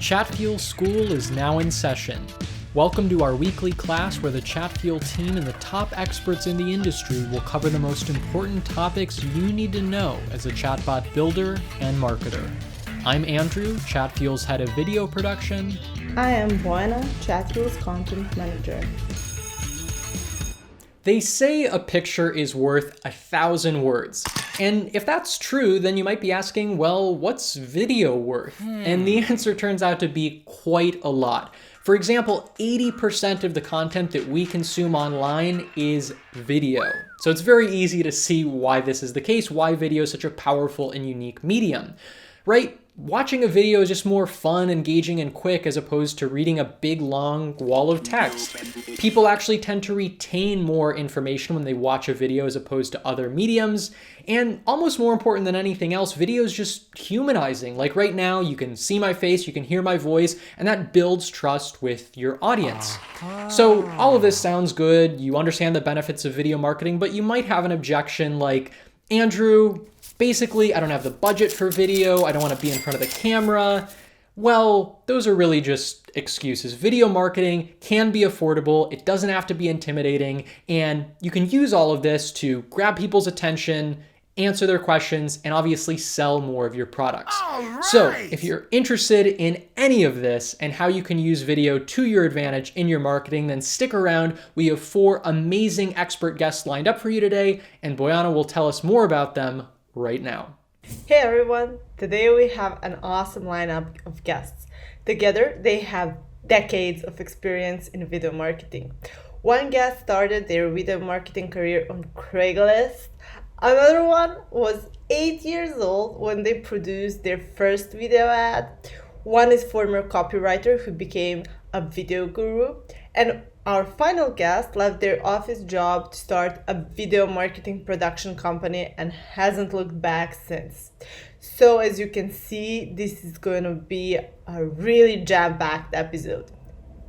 Chatfuel School is now in session. Welcome to our weekly class where the Chatfuel team and the top experts in the industry will cover the most important topics you need to know as a chatbot builder and marketer. I'm Andrew, Chatfuel's head of video production. I am Bojana, Chatfuel's content manager. They say a picture is worth 1,000 words. And if that's true, then you might be asking, well, what's video worth? And the answer turns out to be quite a lot. For example, 80% of the content that we consume online is video. So it's very easy to see why this is the case, why video is such a powerful and unique medium, right? Watching a video is just more fun, engaging, and quick as opposed to reading a big, long wall of text. People actually tend to retain more information when they watch a video as opposed to other mediums. And almost more important than anything else, video is just humanizing. Like right now, you can see my face, you can hear my voice, and that builds trust with your audience. So all of this sounds good. You understand the benefits of video marketing, but you might have an objection like, Andrew, basically, I don't have the budget for video. I don't want to be in front of the camera. Well, those are really just excuses. Video marketing can be affordable. It doesn't have to be intimidating. And you can use all of this to grab people's attention, answer their questions, and obviously sell more of your products. Right. So if you're interested in any of this and how you can use video to your advantage in your marketing, then stick around. We have 4 amazing expert guests lined up for you today, and Bojana will tell us more about them right now. Hey everyone, today we have an awesome lineup of guests. Together, they have decades of experience in video marketing. One guest started their video marketing career on Craigslist. Another one was 8 years old when they produced their first video ad. One is former copywriter who became a video guru. And our final guest left their office job to start a video marketing production company and hasn't looked back since. So as you can see, this is going to be a really jam-packed episode.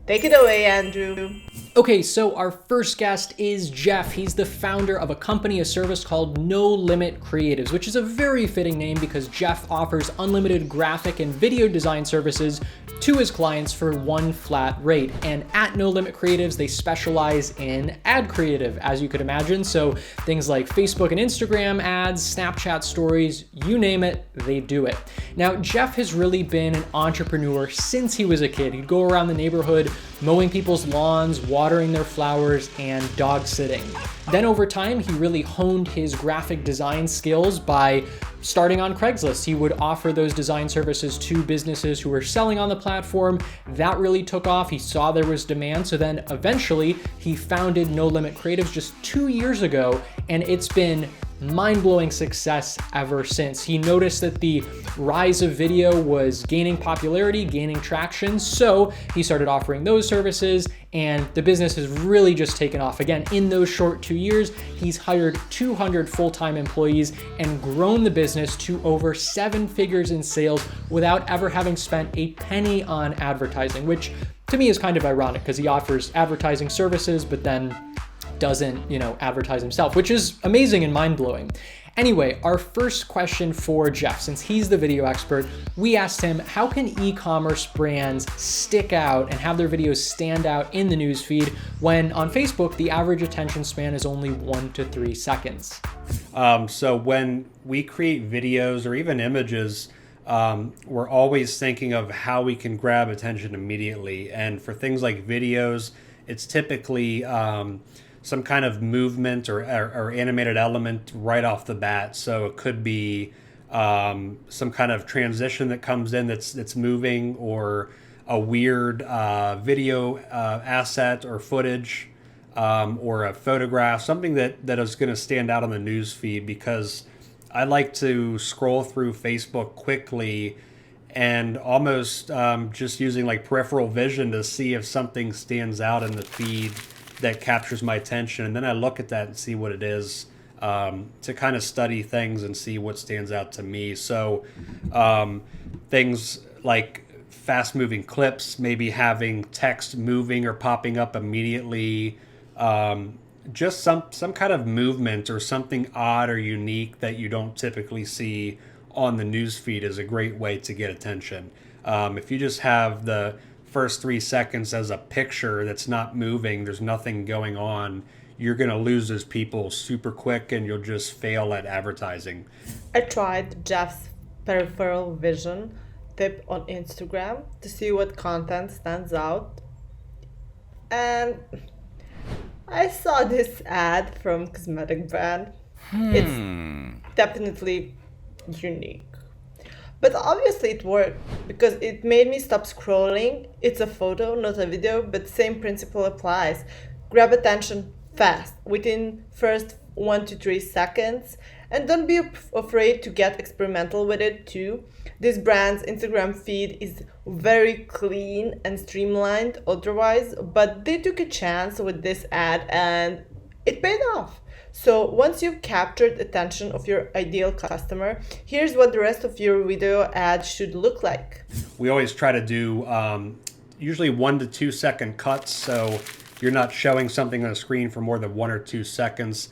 Take it away, Andrew. Okay, so our first guest is Jeff. He's the founder of a company, a service called No Limit Creatives, which is a very fitting name because Jeff offers unlimited graphic and video design services to his clients for one flat rate. And at No Limit Creatives, they specialize in ad creative, as you could imagine. So things like Facebook and Instagram ads, Snapchat stories, you name it, they do it. Now, Jeff has really been an entrepreneur since he was a kid. He'd go around the neighborhood mowing people's lawns, watering their flowers, and dog sitting. Then over time, he really honed his graphic design skills by starting on Craigslist. He would offer those design services to businesses who were selling on the platform. That really took off. He saw there was demand. So then eventually he founded No Limit Creatives just 2 years ago, and it's been mind-blowing success ever since. He noticed that the rise of video was gaining popularity, gaining traction, so he started offering those services, and the business has really just taken off. Again, in those short 2 years, he's hired 200 full-time employees and grown the business to over 7 figures in sales without ever having spent a penny on advertising, which to me is kind of ironic because he offers advertising services, but then doesn't, advertise himself, which is amazing and mind-blowing. Anyway, our first question for Jeff, since he's the video expert, we asked him, how can e-commerce brands stick out and have their videos stand out in the newsfeed when on Facebook, the average attention span is only 1 to 3 seconds? So when we create videos or even images, we're always thinking of how we can grab attention immediately. And for things like videos, it's typically some kind of movement or animated element right off the bat. So it could be some kind of transition that comes in that's moving, or a weird video asset or footage, or a photograph, something that is going to stand out on the news feed, because I like to scroll through Facebook quickly and almost just using like peripheral vision to see if something stands out in the feed that captures my attention, and then I look at that and see what it is, to kind of study things and see what stands out to me. So things like fast moving clips, maybe having text moving or popping up immediately, just some kind of movement or something odd or unique that you don't typically see on the news feed is a great way to get attention. If you just have the first 3 seconds as a picture that's not moving, there's nothing going on, you're going to lose those people super quick and you'll just fail at advertising. I tried Jeff's peripheral vision tip on Instagram to see what content stands out. And I saw this ad from cosmetic brand. It's definitely unique. But obviously it worked because it made me stop scrolling. It's a photo, not a video, but same principle applies. Grab attention fast, within first 1 to 3 seconds, and don't be afraid to get experimental with it too. This brand's Instagram feed is very clean and streamlined otherwise, but they took a chance with this ad and it paid off. So once you've captured attention of your ideal customer, here's what the rest of your video ad should look like. We always try to do usually 1 to 2 second cuts, so you're not showing something on a screen for more than 1 or 2 seconds,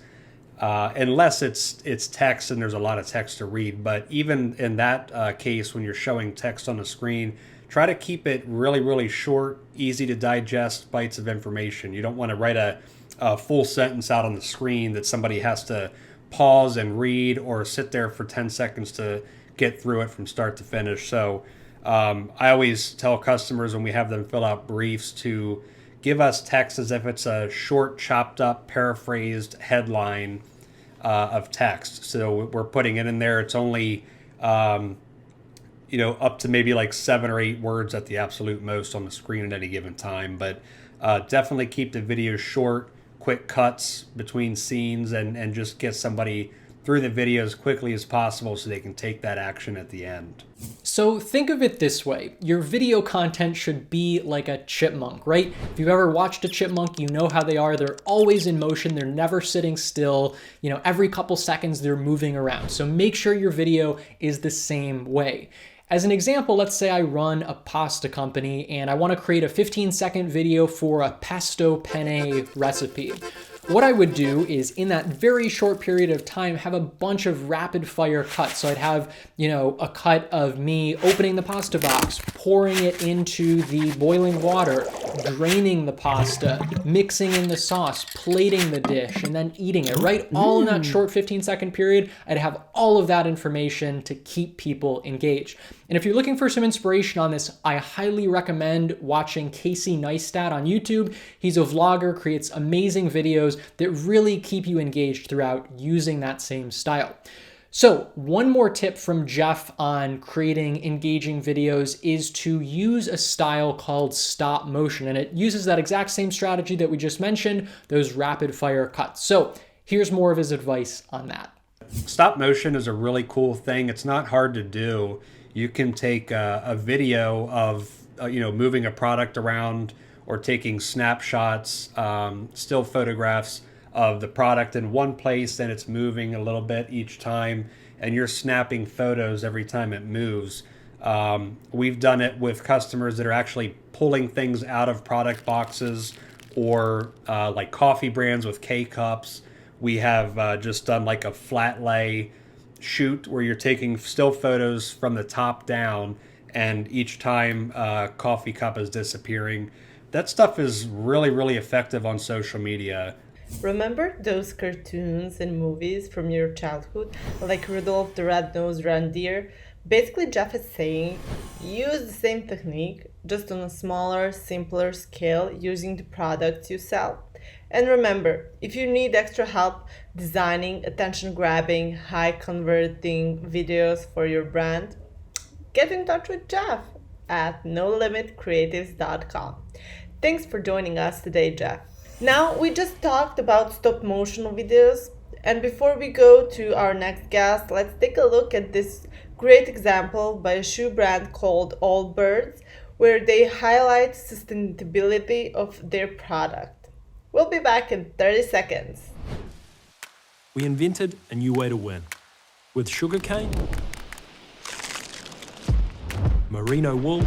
unless it's text and there's a lot of text to read. But even in that case, when you're showing text on the screen, try to keep it really, really short, easy to digest bites of information. You don't want to write a full sentence out on the screen that somebody has to pause and read or sit there for 10 seconds to get through it from start to finish. So I always tell customers when we have them fill out briefs to give us text as if it's a short, chopped up, paraphrased headline of text. So we're putting it in there. It's only up to maybe like 7 or 8 words at the absolute most on the screen at any given time. But definitely keep the videos short, quick cuts between scenes, and just get somebody through the video as quickly as possible so they can take that action at the end. So think of it this way. Your video content should be like a chipmunk, right? If you've ever watched a chipmunk, you know how they are. They're always in motion. They're never sitting still. Every couple seconds they're moving around. So make sure your video is the same way. As an example, let's say I run a pasta company and I want to create a 15-second video for a pesto penne recipe. What I would do is in that very short period of time, have a bunch of rapid fire cuts. So I'd have, a cut of me opening the pasta box, pouring it into the boiling water, draining the pasta, mixing in the sauce, plating the dish, and then eating it, right? All in that short 15-second period, I'd have all of that information to keep people engaged. And if you're looking for some inspiration on this, I highly recommend watching Casey Neistat on YouTube. He's a vlogger, creates amazing videos that really keep you engaged throughout using that same style. So one more tip from Jeff on creating engaging videos is to use a style called stop motion. And it uses that exact same strategy that we just mentioned, those rapid fire cuts. So here's more of his advice on that. Stop motion is a really cool thing. It's not hard to do. You can take a video of moving a product around or taking snapshots, still photographs of the product in one place, and it's moving a little bit each time, and you're snapping photos every time it moves. We've done it with customers that are actually pulling things out of product boxes, or like coffee brands with K-cups. We have just done like a flat lay shoot where you're taking still photos from the top down, and each time coffee cup is disappearing. That stuff is really, really effective on social media. Remember those cartoons and movies from your childhood, like Rudolph the Red-Nosed Reindeer? Basically, Jeff is saying, use the same technique, just on a smaller, simpler scale, using the products you sell. And remember, if you need extra help designing attention-grabbing, high-converting videos for your brand, get in touch with Jeff at nolimitcreatives.com. Thanks for joining us today, Jeff. Now, we just talked about stop-motion videos, and before we go to our next guest, let's take a look at this great example by a shoe brand called Allbirds, where they highlight sustainability of their product. We'll be back in 30 seconds. We invented a new way to win. With sugarcane, merino wool,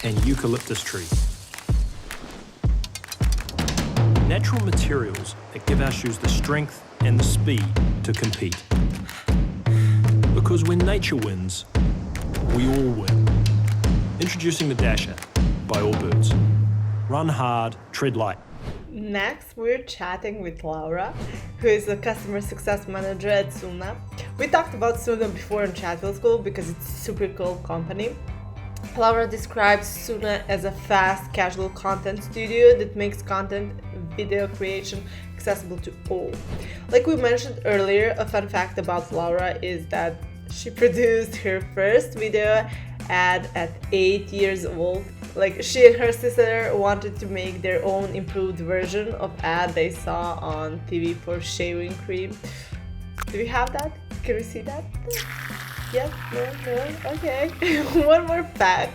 and eucalyptus tree. Natural materials that give our shoes the strength and the speed to compete. Because when nature wins, we all win. Introducing the Dasher by Allbirds. Run hard, tread light. Next, we're chatting with Laura, who is a customer success manager at Suna. We talked about Suna before in Chatfuel School because it's a super cool company. Laura describes Suna as a fast, casual content studio that makes content video creation accessible to all. Like we mentioned earlier, a fun fact about Laura is that she produced her first video ad at 8 years old. Like she and her sister wanted to make their own improved version of ad they saw on TV for shaving cream. Do we have that? Can we see that? Yes, no, okay. One more fact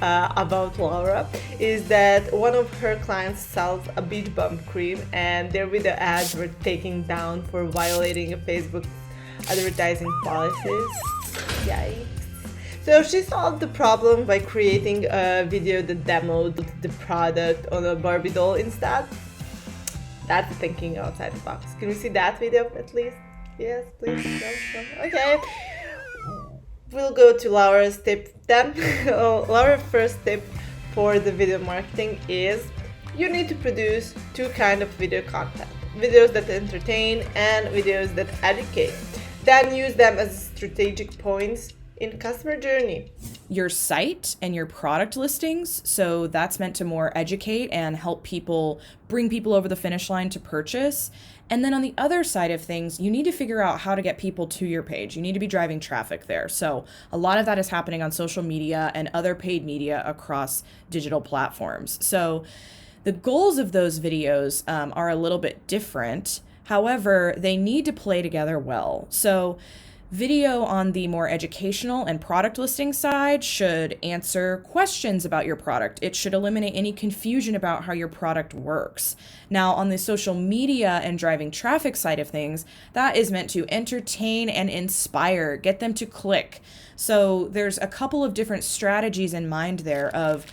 about Laura is that one of her clients sells a beach bum cream and their video ads were taken down for violating Facebook's advertising policies. Yikes. So she solved the problem by creating a video that demoed the product on a Barbie doll instead. That's thinking outside the box. Can we see that video at least? Yes, please. No. Okay. We'll go to Laura's tip then. Laura's first tip for the video marketing is you need to produce two kinds of video content. Videos that entertain and videos that educate. Then use them as strategic points in customer journey. Your site and your product listings, so that's meant to more educate and help people, bring people over the finish line to purchase. And then on the other side of things, you need to figure out how to get people to your page. You need to be driving traffic there. So a lot of that is happening on social media and other paid media across digital platforms. So the goals of those videos are a little bit different. However, they need to play together well. So video on the more educational and product listing side should answer questions about your product. It should eliminate any confusion about how your product works. Now, on the social media and driving traffic side of things, that is meant to entertain and inspire, get them to click. So there's a couple of different strategies in mind there of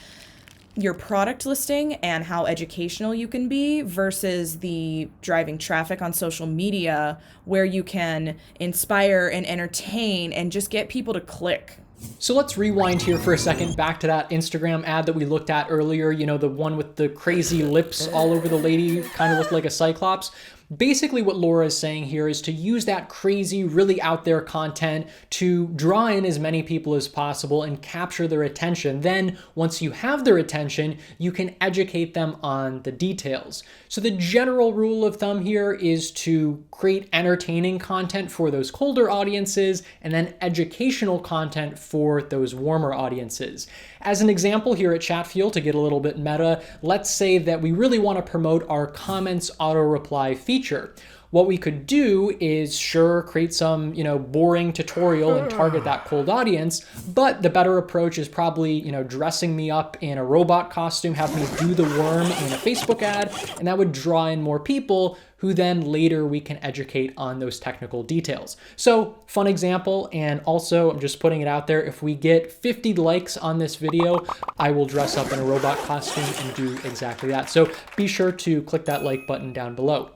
your product listing and how educational you can be versus the driving traffic on social media where you can inspire and entertain and just get people to click. So let's rewind here for a second back to that Instagram ad that we looked at earlier, you know, the one with the crazy lips all over the lady, kind of looked like a cyclops. Basically what Laura is saying here is to use that crazy, really out there content to draw in as many people as possible and capture their attention. Then once you have their attention, you can educate them on the details. So the general rule of thumb here is to create entertaining content for those colder audiences and then educational content for those warmer audiences. As an example here at Chatfuel, to get a little bit meta, let's say that we really want to promote our comments auto reply feature. What we could do is sure create some, boring tutorial and target that cold audience, but the better approach is probably, dressing me up in a robot costume, have me do the worm in a Facebook ad, and that would draw in more people who then later we can educate on those technical details. So fun example, and also I'm just putting it out there, if we get 50 likes on this video, I will dress up in a robot costume and do exactly that. So be sure to click that like button down below.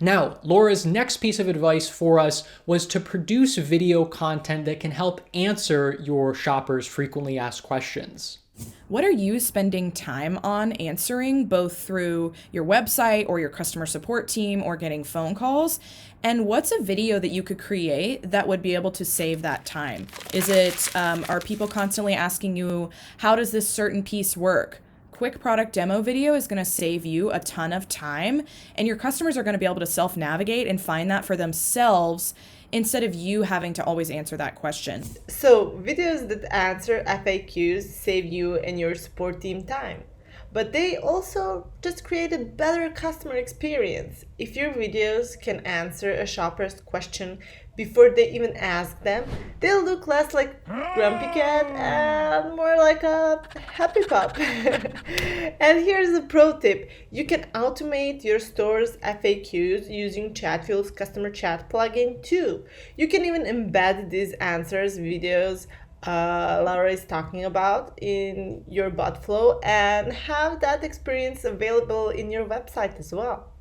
Now, Laura's next piece of advice for us was to produce video content that can help answer your shoppers' frequently asked questions. What are you spending time on answering, both through your website or your customer support team or getting phone calls? And what's a video that you could create that would be able to save that time? Is it, are people constantly asking you, how does this certain piece work? Quick product demo video is going to save you a ton of time, and your customers are going to be able to self-navigate and find that for themselves instead of you having to always answer that question. So videos that answer FAQs save you and your support team time, but they also just create a better customer experience. If your videos can answer a shopper's question before they even ask them, they'll look less like grumpy cat and more like a happy pup. And here's a pro tip. You can automate your store's FAQs using Chatfuel's customer chat plugin too. You can even embed these answers videos Laura is talking about in your bot flow and have that experience available in your website as well.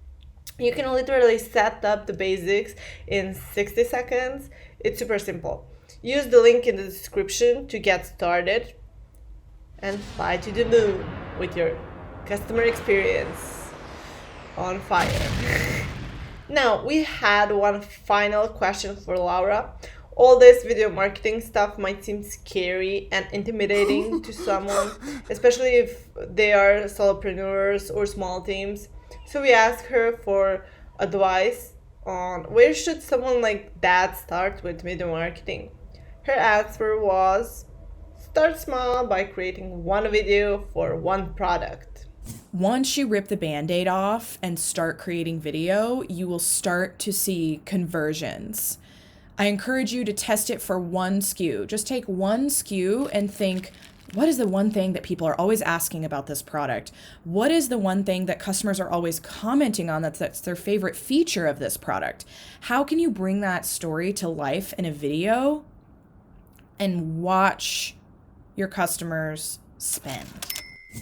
You can literally set up the basics in 60 seconds. It's super simple. Use the link in the description to get started and fly to the moon with your customer experience on fire. Now, we had one final question for Laura. All this video marketing stuff might seem scary and intimidating to someone, especially if they are solopreneurs or small teams. So we asked her for advice on where should someone like that start with video marketing. Her answer was, start small by creating one video for one product. Once you rip the Band-Aid off and start creating video, you will start to see conversions. I encourage you to test it for one SKU. Just take one SKU and think, what is the one thing that people are always asking about this product? What is the one thing that customers are always commenting on that's their favorite feature of this product? How can you bring that story to life in a video and watch your customers spend?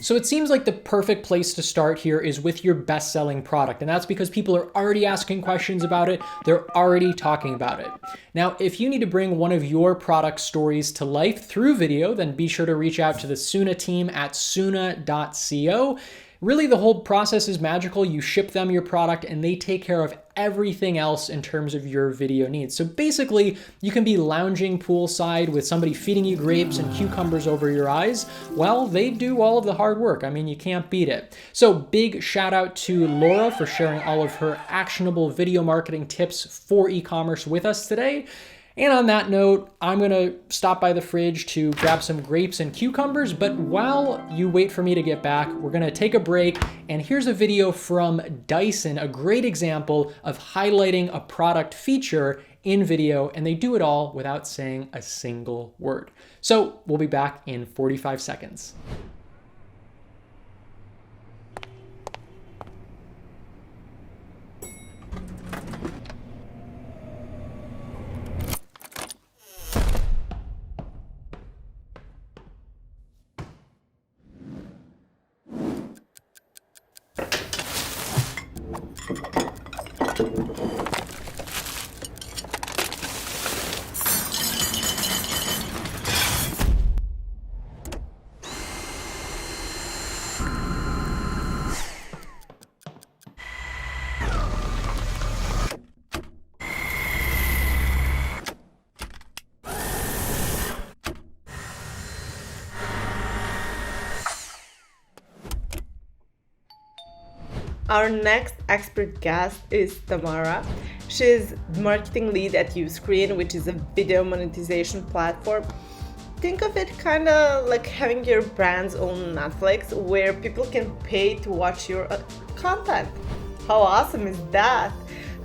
So it seems like the perfect place to start here is with your best-selling product, and that's because people are already asking questions about it, they're already talking about it. Now, if you need to bring one of your product stories to life through video, then be sure to reach out to the Suna team at suna.co. Really, the whole process is magical. You ship them your product and they take care of everything else in terms of your video needs. So basically, you can be lounging poolside with somebody feeding you grapes and cucumbers over your eyes. Well, they do all of the hard work. I mean, you can't beat it. So big shout out to Laura for sharing all of her actionable video marketing tips for e-commerce with us today. And on that note, I'm gonna stop by the fridge to grab some grapes and cucumbers, but while you wait for me to get back, we're gonna take a break, and here's a video from Dyson, a great example of highlighting a product feature in video, and they do it all without saying a single word. So we'll be back in 45 seconds. Our next expert guest is Tamara. She's marketing lead at Uscreen, which is a video monetization platform. Think of it kind of like having your brand's own Netflix, where people can pay to watch your content. How awesome is that?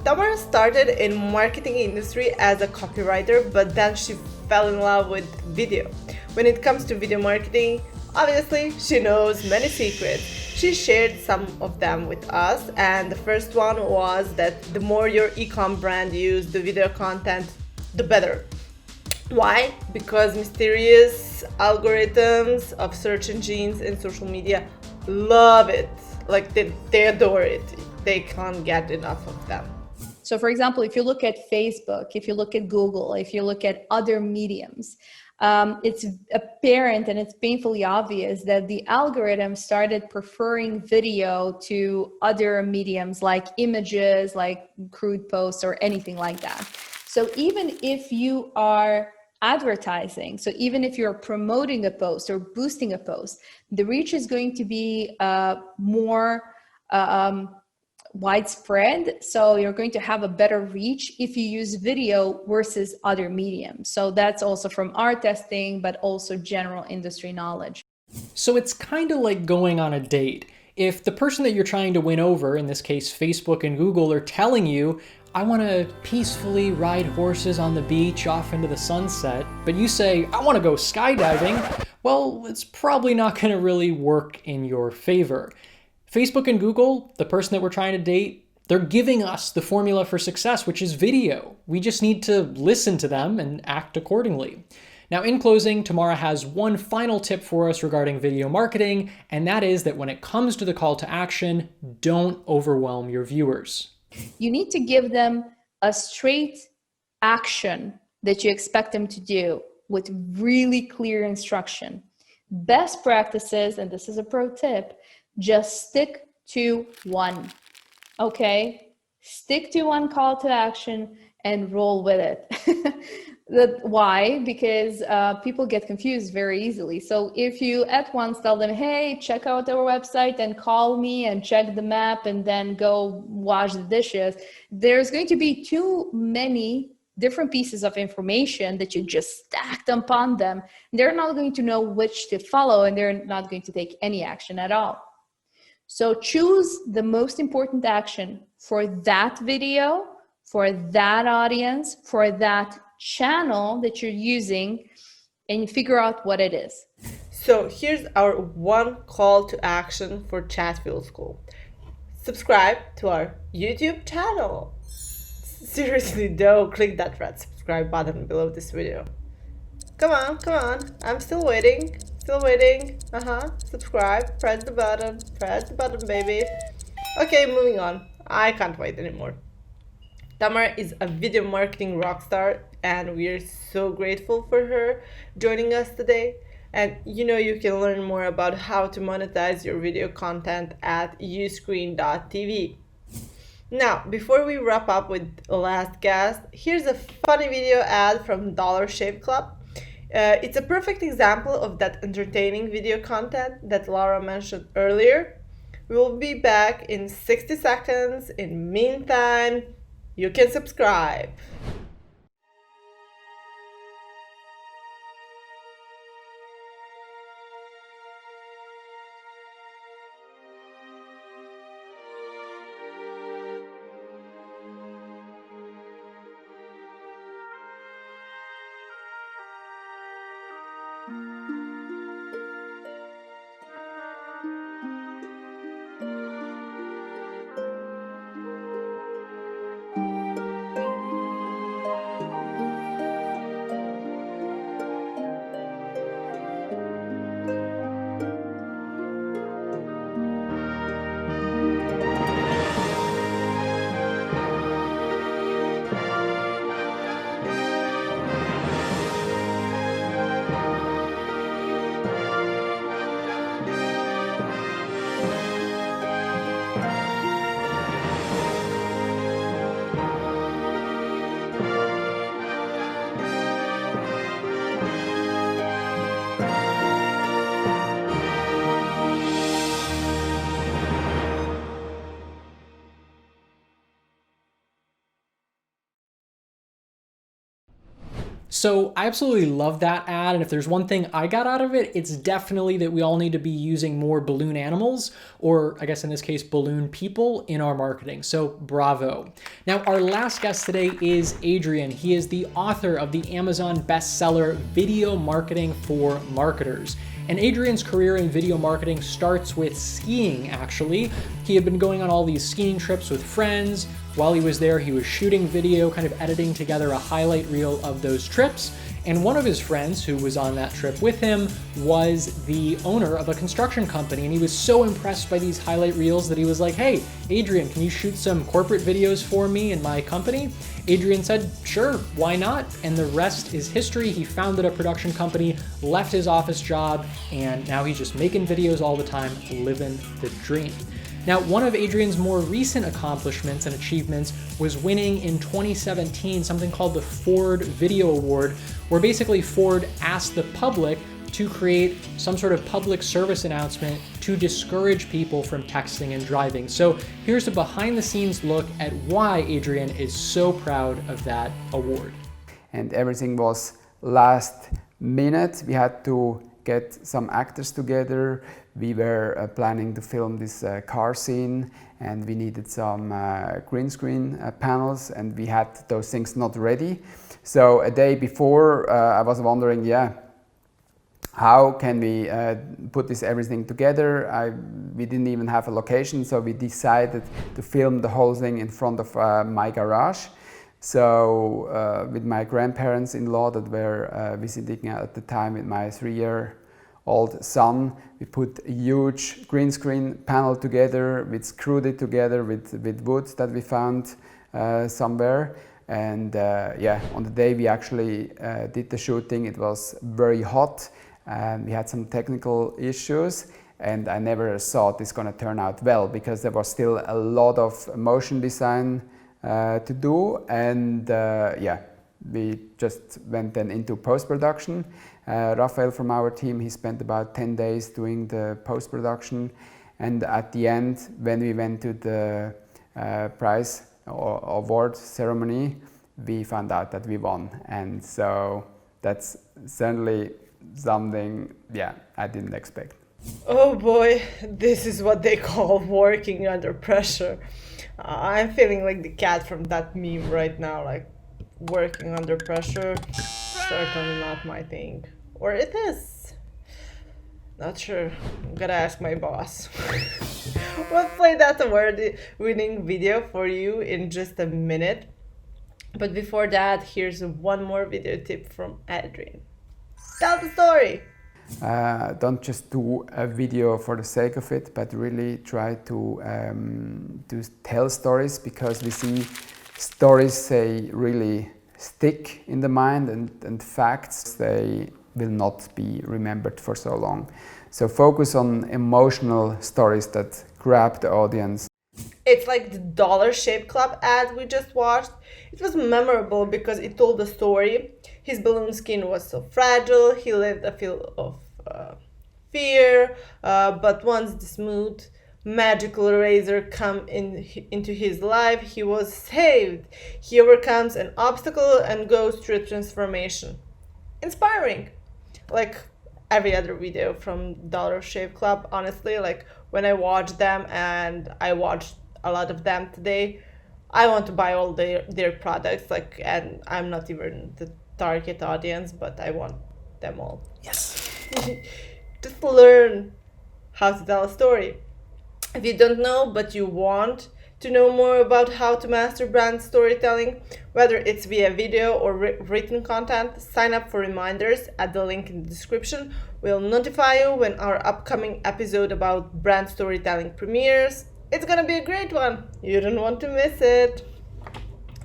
Tamara started in marketing industry as a copywriter, but then she fell in love with video. When it comes to video marketing, obviously she knows many secrets. She shared some of them with us, and the first one was that the more your e-com brand use the video content, the better. Why? Because mysterious algorithms of search engines and social media love it. Like they adore it. They can't get enough of them. So for example, if you look at Facebook, if you look at Google, if you look at other mediums, it's apparent and it's painfully obvious that the algorithm started preferring video to other mediums like images, like crude posts or anything like that. So even if you are advertising, so even if you're promoting a post or boosting a post, the reach is going to be more widespread. So you're going to have a better reach if you use video versus other mediums. So that's also from our testing, but also general industry knowledge. So it's kind of like going on a date. If the person that you're trying to win over, in this case Facebook and Google, are telling you, I want to peacefully ride horses on the beach off into the sunset, but you say, I want to go skydiving, well, it's probably not going to really work in your favor. Facebook and Google, the person that we're trying to date, they're giving us the formula for success, which is video. We just need to listen to them and act accordingly. Now, in closing, Tamara has one final tip for us regarding video marketing, and that is that when it comes to the call to action, don't overwhelm your viewers. You need to give them a straight action that you expect them to do with really clear instruction. Best practices, and this is a pro tip, just stick to one, okay? Stick to one call to action and roll with it. Why? Because people get confused very easily. So if you at once tell them, hey, check out our website and call me and check the map and then go wash the dishes, there's going to be too many different pieces of information that you just stacked upon them. They're not going to know which to follow, and they're not going to take any action at all. So choose the most important action for that video, for that audience, for that channel that you're using, and figure out what it is. So here's our one call to action for Chatfuel School. Subscribe to our YouTube channel. Seriously though, click that red subscribe button below this video. Come on, I'm still waiting. Subscribe, press the button, baby. Okay, moving on. I can't wait anymore. Tamara is a video marketing rockstar, and we are so grateful for her joining us today. And you can learn more about how to monetize your video content at uscreen.tv. Now, before we wrap up with the last guest, here's a funny video ad from Dollar Shave Club. It's a perfect example of that entertaining video content that Laura mentioned earlier. We will be back in 60 seconds. In the meantime, you can subscribe. So I absolutely love that ad, and if there's one thing I got out of it, it's definitely that we all need to be using more balloon animals, or I guess in this case, balloon people in our marketing. So bravo. Now, our last guest today is Adrian. He is the author of the Amazon bestseller, Video Marketing for Marketers. And Adrian's career in video marketing starts with skiing, actually. He had been going on all these skiing trips with friends. While he was there, he was shooting video, kind of editing together a highlight reel of those trips. And one of his friends who was on that trip with him was the owner of a construction company. And he was so impressed by these highlight reels that he was like, hey, Adrian, can you shoot some corporate videos for me and my company? Adrian said, sure, why not? And the rest is history. He founded a production company, left his office job, and now he's just making videos all the time, living the dream. Now, one of Adrian's more recent accomplishments and achievements was winning in 2017 something called the Ford Video Award, where basically Ford asked the public to create some sort of public service announcement to discourage people from texting and driving. So here's a behind the scenes look at why Adrian is so proud of that award. And everything was last minute. We had to get some actors together. We were planning to film this car scene, and we needed some green screen panels, and we had those things not ready. So a day before, I was wondering, how can we put this everything together? We didn't even have a location, so we decided to film the whole thing in front of my garage. So with my grandparents-in-law that were visiting at the time with my 3-year-old son, we put a huge green screen panel together. We screwed it together with wood that we found somewhere. And yeah, on the day we actually did the shooting, it was very hot. We had some technical issues, and I never thought it's going to turn out well because there was still a lot of motion design to do. And yeah, we just went then into post-production. Raphael from our team, he spent about 10 days doing the post-production. And at the end, when we went to the prize or award ceremony, we found out that we won. And so that's certainly something, yeah, I didn't expect. Oh boy, this is what they call working under pressure. I'm feeling like the cat from that meme right now, like working under pressure, certainly not my thing. Or it is. Not sure. I'm gonna ask my boss. We'll play that award-winning video for you in just a minute. But before that, here's one more video tip from Adrian. Tell the story! Don't just do a video for the sake of it, but really try to tell stories, because we see stories, they really stick in the mind, and facts, they will not be remembered for so long. So focus on emotional stories that grab the audience. It's like the Dollar Shave Club ad we just watched. It was memorable because it told a story. His balloon skin was so fragile, he lived a feel of fear, but once the smooth, magical razor come into his life, he was saved. He overcomes an obstacle and goes through a transformation. Inspiring. Like every other video from Dollar Shave Club, honestly, like when I watch them, and I watched a lot of them today, I want to buy all their products, like, and I'm not even the target audience, but I want them all. Yes. Just learn how to tell a story. If you don't know, but you want to know more about how to master brand storytelling, whether it's via video or written content, sign up for reminders at the link in the description. We'll notify you when our upcoming episode about brand storytelling premieres. It's gonna be a great one. You don't want to miss it.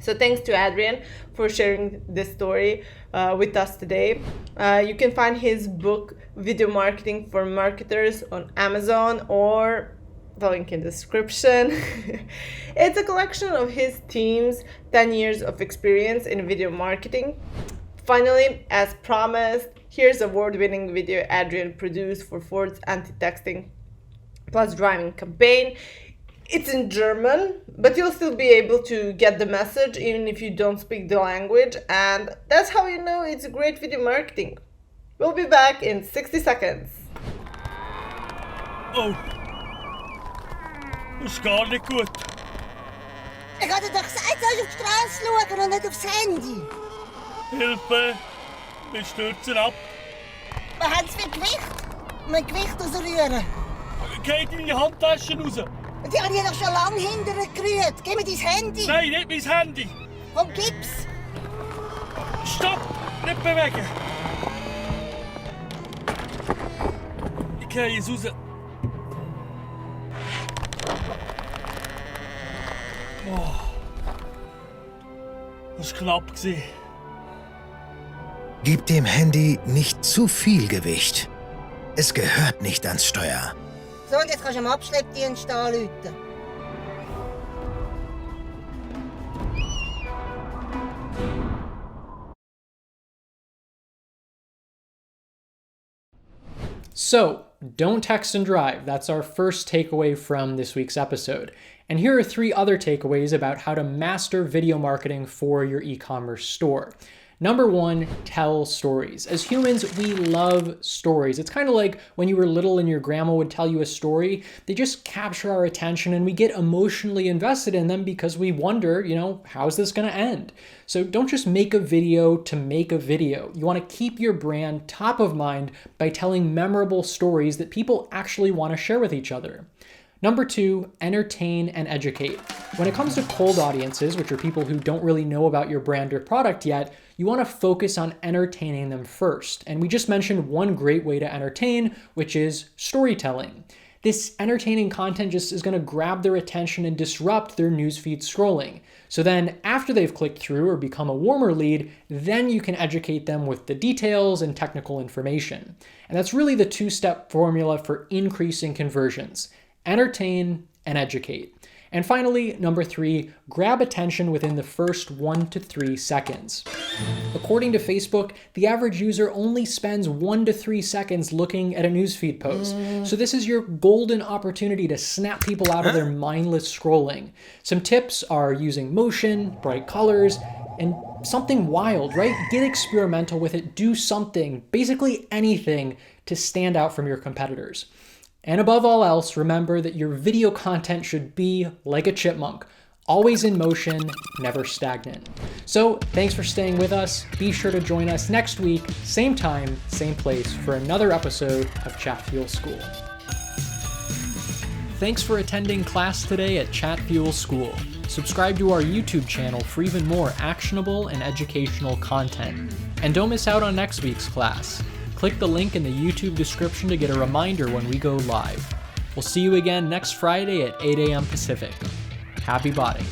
So thanks to Adrian for sharing this story with us today. You can find his book, Video Marketing for Marketers, on Amazon, or the link in the description. It's a collection of his team's 10 years of experience in video marketing. Finally, as promised, here's award-winning video Adrian produced for Ford's anti-texting plus driving campaign. It's in German, but you'll still be able to get the message even if you don't speak the language, and that's how you know it's great video marketing. We'll be back in 60 seconds. Oh, das ist gar nicht gut. Ich hatte doch gesagt, soll ich auf die Straße schauen und nicht aufs Handy. Hilfe, wir stürzen ab. Was haben Sie für Gewicht? Mein Gewicht ausrühren. Geh deine Handtaschen raus. Die habe ich doch schon lange hinterher gerührt. Gib mir dein Handy. Nein, nicht mein Handy. Komm, gib's. Stopp, nicht bewegen. Ich gehe jetzt raus. Oh, das war knapp. Gib dem Handy nicht zu viel Gewicht. Es gehört nicht ans Steuer. So, und jetzt kannst du am Abschleppdienst anrufen. So, don't text and drive. That's our first takeaway from this week's episode. And here are 3 other takeaways about how to master video marketing for your e-commerce store. Number 1, tell stories. As humans, we love stories. It's kind of like when you were little and your grandma would tell you a story. They just capture our attention and we get emotionally invested in them because we wonder, how's this going to end? So don't just make a video to make a video. You want to keep your brand top of mind by telling memorable stories that people actually want to share with each other. Number 2, entertain and educate. When it comes to cold audiences, which are people who don't really know about your brand or product yet, you want to focus on entertaining them first. And we just mentioned one great way to entertain, which is storytelling. this entertaining content just is going to grab their attention and disrupt their newsfeed scrolling. So then after they've clicked through or become a warmer lead, then you can educate them with the details and technical information. And that's really the two-step formula for increasing conversions: entertain and educate. And finally, number 3, grab attention within the first 1 to 3 seconds. According to Facebook, the average user only spends 1 to 3 seconds looking at a newsfeed post. So this is your golden opportunity to snap people out of their mindless scrolling. Some tips are using motion, bright colors, and something wild, right? Get experimental with it. Do something, basically anything, to stand out from your competitors. And above all else, remember that your video content should be like a chipmunk, always in motion, never stagnant. So thanks for staying with us. Be sure to join us next week, same time, same place, for another episode of Chatfuel School. Thanks for attending class today at Chatfuel School. Subscribe to our YouTube channel for even more actionable and educational content. And don't miss out on next week's class. Click the link in the YouTube description to get a reminder when we go live. We'll see you again next Friday at 8 a.m. Pacific. Happy botting.